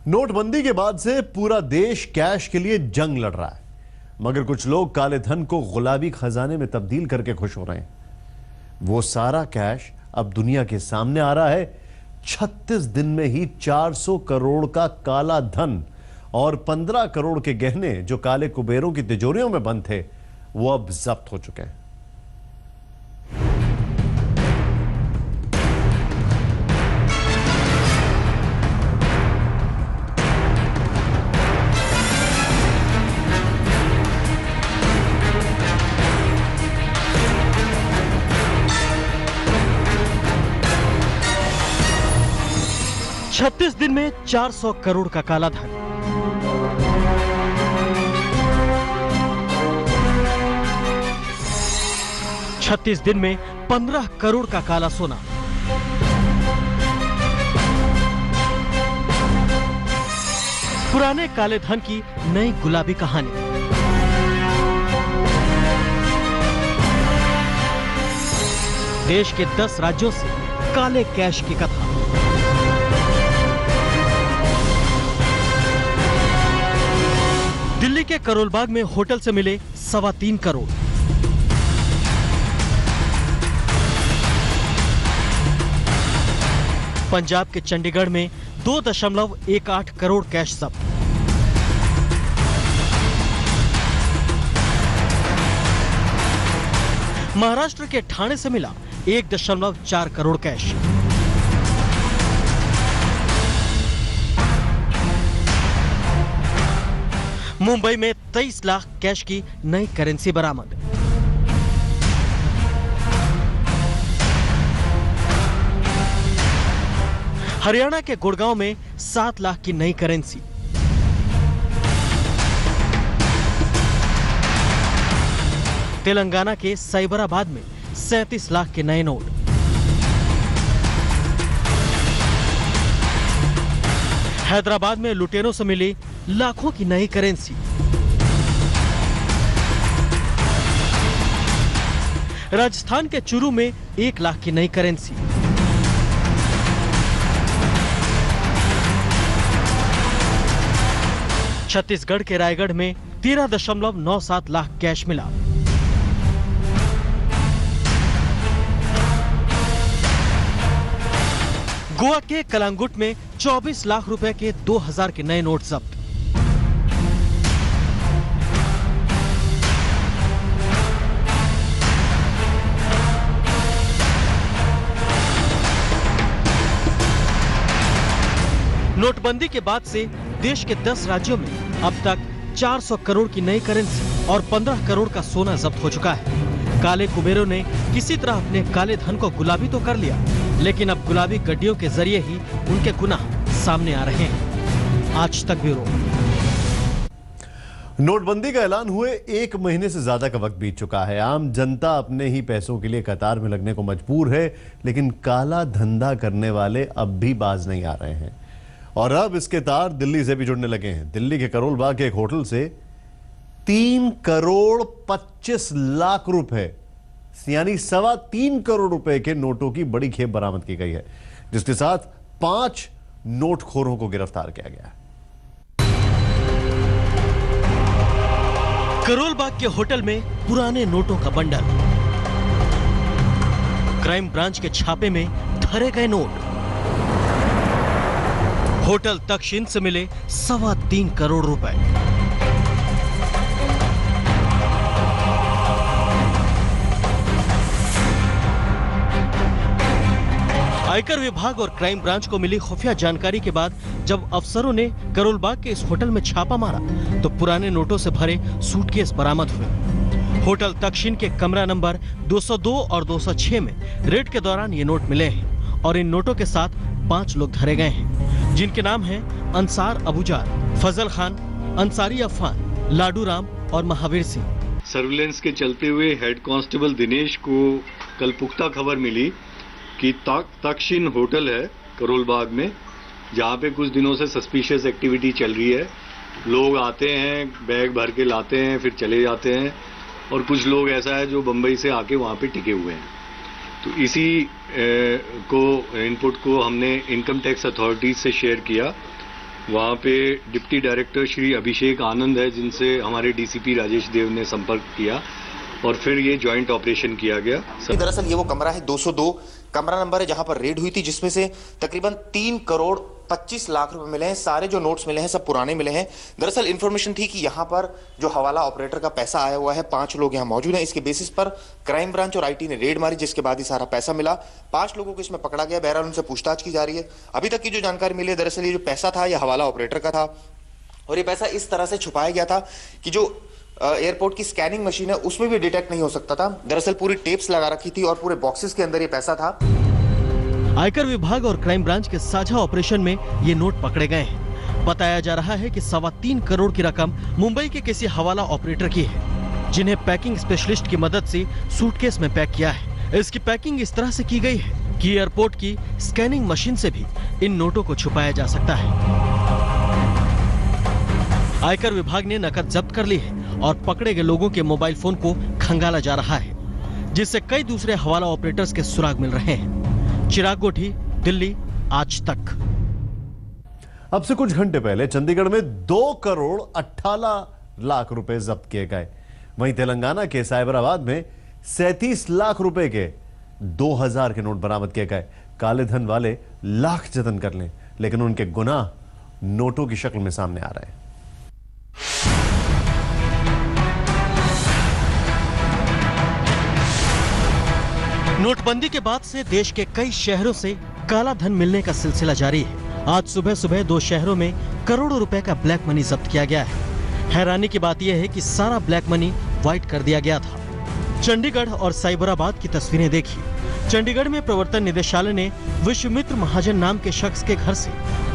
नोटबंदी के बाद से पूरा देश कैश के लिए जंग लड़ रहा है, मगर कुछ लोग काले धन को गुलाबी खजाने में तब्दील करके खुश हो रहे हैं। वो सारा कैश अब दुनिया के सामने आ रहा है। 36 दिन में ही 400 करोड़ का काला धन और 15 करोड़ के गहने जो काले कुबेरों की तिजोरियों में बंद थे, वो अब जब्त हो चुके हैं। छत्तीस दिन में 400 करोड़ का काला धन, छत्तीस दिन में 15 करोड़ का काला सोना, पुराने काले धन की नई गुलाबी कहानी। देश के 10 राज्यों से काले कैश की कथा। दिल्ली के करोलबाग में होटल से मिले 3.25 करोड़। पंजाब के चंडीगढ़ में 2.18 करोड़ कैश जब्त। महाराष्ट्र के ठाणे से मिला 1.4 करोड़ कैश। मुंबई में 23 लाख कैश की नई करेंसी बरामद। हरियाणा के गुड़गांव में 7 लाख की नई करेंसी। तेलंगाना के साइबराबाद में 37 लाख के नए नोट। हैदराबाद में लुटेरों से मिली लाखों की नई करेंसी। राजस्थान के चूरू में 1 लाख की नई करेंसी। छत्तीसगढ़ के रायगढ़ में 13.97 लाख कैश मिला। गोवा के कलांगुट में 24 लाख रुपए के 2000 के नए नोट जब्त। नोटबंदी के बाद से देश के 10 राज्यों में अब तक 400 करोड़ की नई करेंसी और 15 करोड़ का सोना जब्त हो चुका है। काले कुबेरों ने किसी तरह अपने काले धन को गुलाबी तो कर लिया, लेकिन अब गुलाबी गड्डियों के जरिए ही उनके गुनाह सामने आ रहे हैं। आज तक ब्यूरो। नोटबंदी का ऐलान हुए 1 महीने से ज्यादा का वक्त बीत चुका है। आम जनता अपने ही पैसों के लिए कतार में लगने को मजबूर है, लेकिन काला धंधा करने वाले अब भी बाज नहीं आ रहे हैं और अब इसके तार दिल्ली से भी जुड़ने लगे हैं। दिल्ली के करोलबाग के एक होटल से 3 करोड़ 25 लाख रुपए यानी 3.25 करोड़ रुपए के नोटों की बड़ी खेप बरामद की गई है, जिसके साथ 5 नोटखोरों को गिरफ्तार किया गया है। करोलबाग के होटल में पुराने नोटों का बंडल। क्राइम ब्रांच के छापे में धरे गए नोट। होटल तक्षशिला से मिले 3.25 करोड़ रुपए। आयकर विभाग और क्राइम ब्रांच को मिली खुफिया जानकारी के बाद जब अफसरों ने करोलबाग के इस होटल में छापा मारा तो पुराने नोटों से भरे सूटकेस बरामद हुए। होटल तक्षशिला के कमरा नंबर 202 और 206 में रेड के दौरान ये नोट मिले हैं और इन नोटों के साथ 5 लोग धरे गए हैं, जिनके नाम हैं अंसार अबूजार, फजल खान, अंसारी अफान, लाडू राम और महावीर सिंह। सर्विलेंस के चलते हुए हेड कांस्टेबल दिनेश को कल पुख्ता खबर मिली कि तक्षशिला होटल है करोलबाग में, जहाँ पे कुछ दिनों से सस्पिशियस एक्टिविटी चल रही है। लोग आते हैं, बैग भर के लाते हैं, फिर चले जाते हैं, और कुछ लोग ऐसा है जो बम्बई से आके वहाँ पे टिके हुए हैं। तो इसी इनपुट को हमने इनकम टैक्स अथॉरिटीज से शेयर किया वहाँ पे डिप्टी डायरेक्टर श्री अभिषेक आनंद है, जिनसे हमारे डीसीपी राजेश देव ने संपर्क किया और फिर ये जॉइंट ऑपरेशन किया गया। दरअसल ये वो कमरा है 202 कमरा नंबर है जहां पर रेड हुई थी, जिसमें से तकरीबन 3 करोड़ 25 लाख रुपए मिले हैं। सारे जो नोट्स मिले हैं सब पुराने मिले हैं। दरअसल इन्फॉर्मेशन थी कि यहाँ पर जो हवाला ऑपरेटर का पैसा आया हुआ है, 5 लोग यहाँ मौजूद हैं। इसके बेसिस पर क्राइम ब्रांच और आईटी ने रेड मारी, जिसके बाद ही सारा पैसा मिला। 5 लोगों को इसमें पकड़ा गया। बहरहाल उनसे पूछताछ की जा रही है। अभी तक की जो जानकारी मिली है, दरअसल ये जो पैसा था ये हवाला ऑपरेटर का था और ये पैसा इस तरह से छुपाया गया था कि जो एयरपोर्ट की स्कैनिंग मशीन है उसमें भी डिटेक्ट नहीं हो सकता था। दरअसल पूरी टेप्स लगा रखी थी और पूरे बॉक्सेस के अंदर ये पैसा था। आयकर विभाग और क्राइम ब्रांच के साझा ऑपरेशन में ये नोट पकड़े गए हैं। बताया जा रहा है कि 3.25 करोड़ की रकम मुंबई के किसी हवाला ऑपरेटर की है, जिन्हें पैकिंग स्पेशलिस्ट की मदद से सूटकेस में पैक किया है। इसकी पैकिंग इस तरह से की गई है कि एयरपोर्ट की स्कैनिंग मशीन से भी इन नोटों को छुपाया जा सकता है। आयकर विभाग ने नकद जब्त कर ली है और पकड़े गए लोगों के मोबाइल फोन को खंगाला जा रहा है, जिससे कई दूसरे हवाला ऑपरेटर्स के सुराग मिल रहे हैं। चिराग गोठी, दिल्ली, आज तक। अब से कुछ घंटे पहले चंडीगढ़ में 2 करोड़ 18 लाख रुपए जब्त किए गए। वहीं तेलंगाना के साइबराबाद में 37 लाख रुपए के 2000 के नोट बरामद किए गए। काले धन वाले लाख जतन कर लें, लेकिन उनके गुनाह नोटों की शक्ल में सामने आ रहे हैं। नोटबंदी के बाद से देश के कई शहरों से काला धन मिलने का सिलसिला जारी है। आज सुबह सुबह 2 शहरों में करोड़ों रुपए का ब्लैक मनी जब्त किया गया है। हैरानी की बात यह है कि सारा ब्लैक मनी व्हाइट कर दिया गया था। चंडीगढ़ और साइबराबाद की तस्वीरें देखिए। चंडीगढ़ में प्रवर्तन निदेशालय ने विश्वमित्र महाजन नाम के शख्स के घर से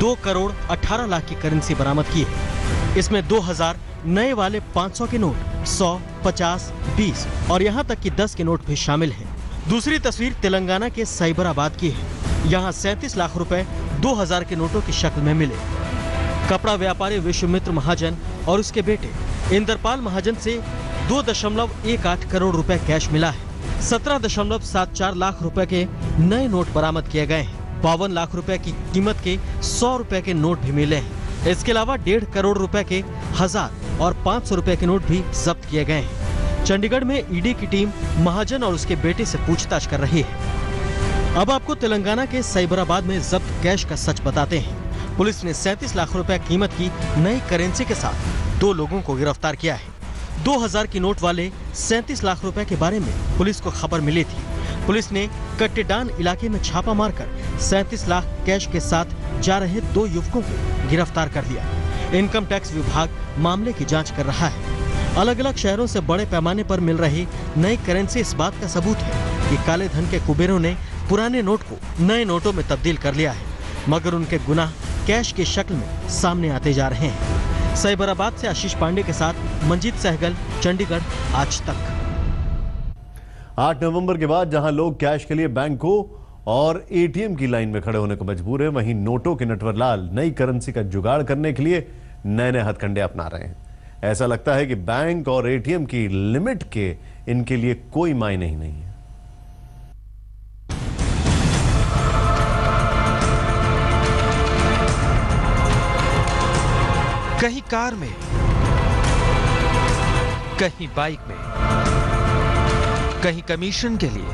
2 करोड़ 18 लाख की करेंसी बरामद की है। इसमें 2000 नए वाले 500 के नोट, 100, 50, 20 और यहाँ तक कि 10 के नोट भी शामिल हैं। दूसरी तस्वीर तेलंगाना के साइबराबाद की है। यहाँ 37 लाख रुपए 2000 के नोटों की शक्ल में मिले। कपड़ा व्यापारी विश्वमित्र महाजन और उसके बेटे इंद्रपाल महाजन से 2.18 करोड़ रुपए कैश मिला है। 17.74 लाख रुपए के नए नोट बरामद किए गए हैं। 52 लाख रुपए की कीमत के 100 रुपए के नोट भी मिले हैं। इसके अलावा 1.5 करोड़ रुपए के 1000 और 500 रुपए के नोट भी जब्त किए गए हैं। चंडीगढ़ में ईडी की टीम महाजन और उसके बेटे से पूछताछ कर रही है। अब आपको तेलंगाना के साइबराबाद में जब्त कैश का सच बताते हैं। पुलिस ने 37 लाख रुपए कीमत की नई करेंसी के साथ 2 लोगों को गिरफ्तार किया है। 2000 की नोट वाले 37 लाख रुपए के बारे में पुलिस को खबर मिली थी। पुलिस ने कट्टेडान इलाके में छापा मारकर 37 लाख कैश के साथ जा रहे 2 युवकों को गिरफ्तार कर लिया। इनकम टैक्स विभाग मामले की जांच कर रहा है। अलग अलग शहरों से बड़े पैमाने पर मिल रही नई करेंसी इस बात का सबूत है कि काले धन के कुबेरों ने पुराने नोट को नए नोटों में तब्दील कर लिया है, मगर उनके गुनाह कैश की शक्ल में सामने आते जा रहे हैं। साइबराबाद से आशीष पांडे के साथ मंजीत सहगल, चंडीगढ़, आज तक। 8 नवंबर के बाद जहां लोग कैश के लिए बैंकों और एटीएम की लाइन में खड़े होने को मजबूर है, वहीं नोटों के नटवरलाल नई करेंसी का जुगाड़ करने के लिए नए नए हथकंडे अपना रहे हैं। ऐसा लगता है कि बैंक और एटीएम की लिमिट के इनके लिए कोई मायने ही नहीं है। कहीं कार में, कहीं बाइक में, कहीं कमीशन के लिए,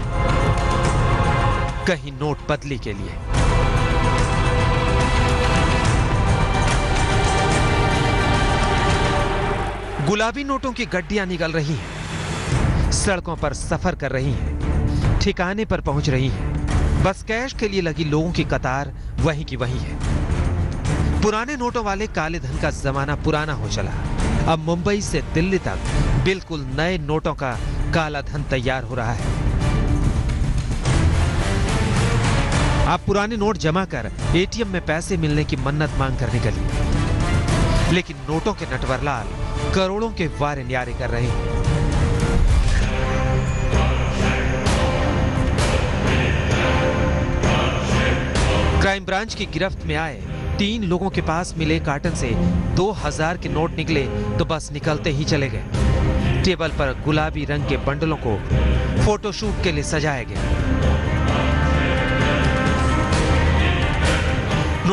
कहीं नोट बदली के लिए। गुलाबी नोटों की गड्डियां निकल रही हैं, सड़कों पर सफर कर रही हैं, ठिकाने पर पहुंच रही हैं। बस कैश के लिए लगी लोगों की कतार वहीं की वहीं है। पुराने नोटों वाले काले धन का जमाना पुराना हो चला। अब मुंबई से दिल्ली तक बिल्कुल नए नोटों का काला धन तैयार हो रहा है। आप पुराने नोट जमा कर एटीएम में पैसे मिलने की मन्नत मांग कर निकलिए, लेकिन नोटों के नटवरलाल करोड़ों के वारे न्यारे कर रहे हैं। क्राइम ब्रांच की गिरफ्त में आए 3 लोगों के पास मिले कार्टन से 2000 के नोट निकले तो बस निकलते ही चले गए। टेबल पर गुलाबी रंग के बंडलों को फोटोशूट के लिए सजाया गया।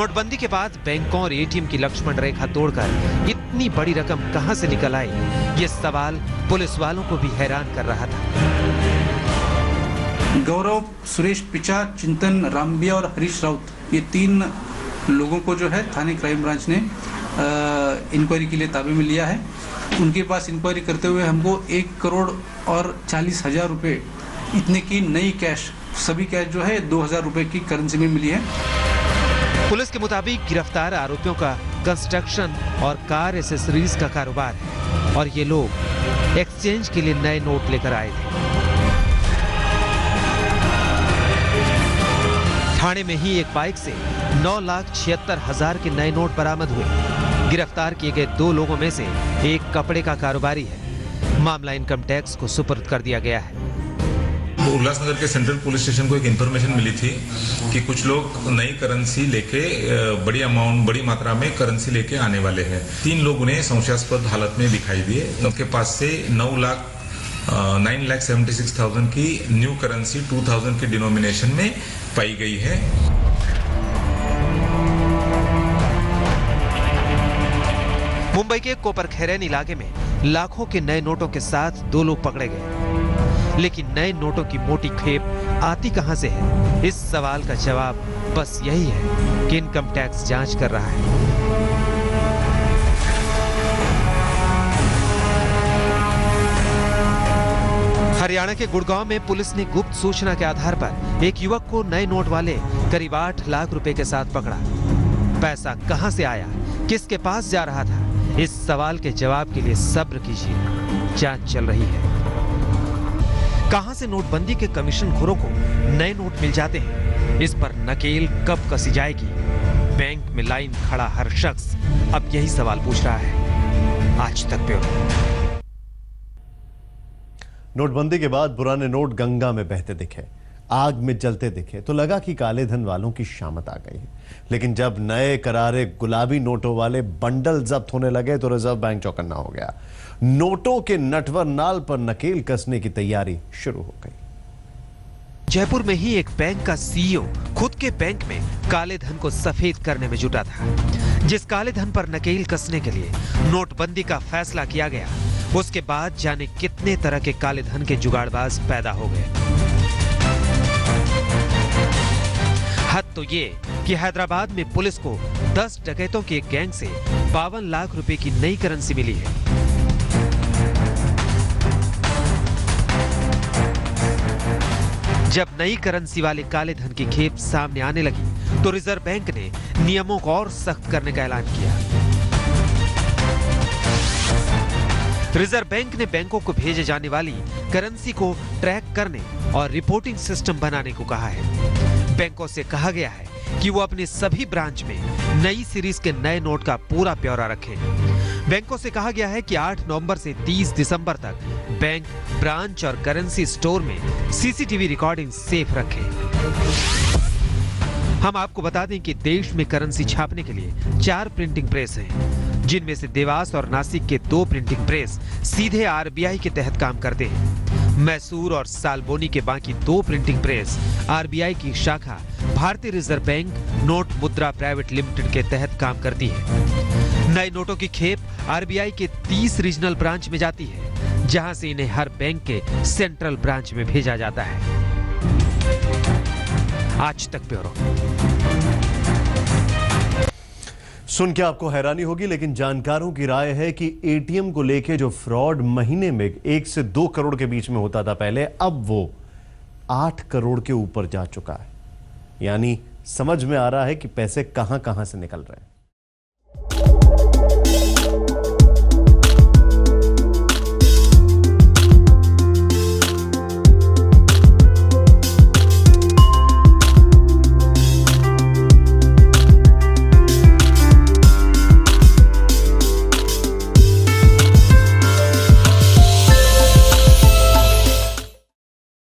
नोटबंदी के बाद बैंकों और एटीएम की लक्ष्मण रेखा तोड़कर इतनी बड़ी रकम कहां से निकल आई, ये सवाल पुलिस वालों को भी हैरान कर रहा था। गौरव, सुरेश पिचा, चिंतन, रामबिया और हरीश राउत, ये 3 लोगों को जो है थाने क्राइम ब्रांच ने इंक्वायरी के लिए ताबे में लिया है। उनके पास इंक्वायरी करते हुए हमको 1,40,40,000 रुपए इतने की नई कैश, सभी कैश जो है 2,000 रुपए की करेंसी में मिली है। पुलिस के मुताबिक गिरफ्तार आरोपियों का कंस्ट्रक्शन और कार एसेसरीज का कारोबार है और ये लोग एक्सचेंज के लिए नए नोट लेकर आए थे। थाने में ही एक बाइक से 9,76,000 के नए नोट बरामद हुए। गिरफ्तार किए गए 2 लोगों में से एक कपड़े का कारोबारी है। मामला इनकम टैक्स को सुपुर्द कर दिया गया है। उल्लासनगर के सेंट्रल पुलिस स्टेशन को एक इंफॉर्मेशन मिली थी कि कुछ लोग नई करेंसी लेके बड़ी मात्रा में करेंसी लेके आने वाले हैं। 3 लोग उन्हें संशयास्पद हालत में दिखाई दिए। उनके पास से 9,76,000 की न्यू करेंसी 2000 की डिनोमिनेशन में पाई गई है। मुंबई के कोपर खैरन इलाके में लाखों के नए नोटों के साथ 2 लोग पकड़े गए, लेकिन नए नोटों की मोटी खेप आती कहां से है? इस सवाल का जवाब बस यही है कि इनकम टैक्स जांच कर रहा है। हरियाणा के गुड़गांव में पुलिस ने गुप्त सूचना के आधार पर एक युवक को नए नोट वाले करीब 8 लाख रुपए के साथ पकड़ा। पैसा कहां से आया, किसके पास जा रहा था, इस सवाल के जवाब के लिए सब्र कीजिए, जांच चल रही है। कहां से नोटबंदी के कमीशन खोरों को नए नोट मिल जाते हैं, इस पर नकेल कब कसी जाएगी? बैंक में लाइन खड़ा हर शख्स अब यही सवाल पूछ रहा है। आज तक ब्यूरो। नोटबंदी के बाद पुराने नोट गंगा में बहते दिखे, आग में जलते दिखे तो लगा कि काले धन वालों की शामत आ गई है। लेकिन जब नए करारे गुलाबी नोटों वाले बंडल जब्त होने लगे तो रिजर्व बैंक चौकन्ना हो गया। नोटों के नटवर नाल पर नकेल कसने की तैयारी शुरू हो गई। जयपुर में ही एक बैंक का सीईओ खुद के बैंक में काले धन को सफेद करने में जुटा था। जिस काले धन पर नकेल कसने के लिए नोटबंदी का फैसला किया गया, उसके बाद जाने कितने तरह के काले धन के जुगाड़बाज पैदा हो गए। हद तो ये कि हैदराबाद में पुलिस को 10 डकैतों के एक गैंग से 52 लाख रुपए की नई करेंसी मिली है। जब नई करेंसी वाले काले धन की खेप सामने आने लगी तो रिजर्व बैंक ने नियमों को और सख्त करने का ऐलान किया। रिजर्व बैंक ने बैंकों को भेजे जाने वाली करेंसी को ट्रैक करने और रिपोर्टिंग सिस्टम बनाने को कहा है। बैंकों से कहा गया है कि वो अपने सभी ब्रांच में नई सीरीज के नए नोट का पूरा ब्यौरा रखें। बैंकों से कहा गया है कि 8 नवंबर से 30 दिसंबर तक बैंक, ब्रांच और करेंसी स्टोर में सीसीटीवी रिकॉर्डिंग सेफ रखें। हम आपको बता दें कि देश में करेंसी छापने के लिए 4 प्रिंटिंग प्रेस हैं, जिनमें से देवास और नासिक के 2 प्रिंटिंग प्रेस सीधे आरबीआई के तहत काम करते हैं। मैसूर और सालबोनी के बाकी 2 प्रिंटिंग प्रेस आरबीआई की शाखा भारतीय रिजर्व बैंक नोट मुद्रा प्राइवेट लिमिटेड के तहत काम करती है। नए नोटों की खेप आरबीआई के 30 रीजनल ब्रांच में जाती है, जहां से इन्हें हर बैंक के सेंट्रल ब्रांच में भेजा जाता है। आज तक ब्यूरो। सुन के आपको हैरानी होगी, लेकिन जानकारों की राय है कि एटीएम को लेके जो फ्रॉड महीने में 1 से 2 करोड़ के बीच में होता था पहले, अब वो 8 करोड़ के ऊपर जा चुका है। यानी समझ में आ रहा है कि पैसे कहां-कहां से निकल रहे हैं।